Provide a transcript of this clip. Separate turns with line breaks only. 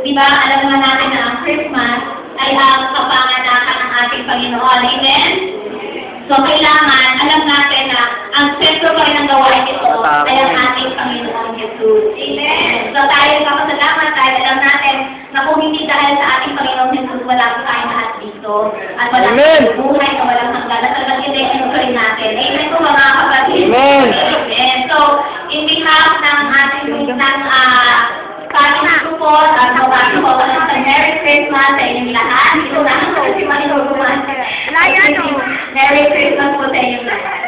Di ba, alam naman natin na ang Christmas ay ang kapanganakan ng ating Panginoon. Amen? So, kailangan, alam natin na ang sentro pa rin ng gawain ito ay ang ating Panginoon Jesus. Amen? So, tayo kapasalamat dahil alam natin na kung hindi dahil sa ating Panginoon Jesus, wala po tayo lahat dito. At wala tayong buhay na walang hanggan. At talagang hindi pa rin natin. Amen po mga kapatid.
Amen.
Amen. So, in behalf ng ating family support at mga kapawalan sa Merry Christmas sa inyong lahat. Ito na ang si Manilo Roman. Merry Christmas po sa inyong lahat.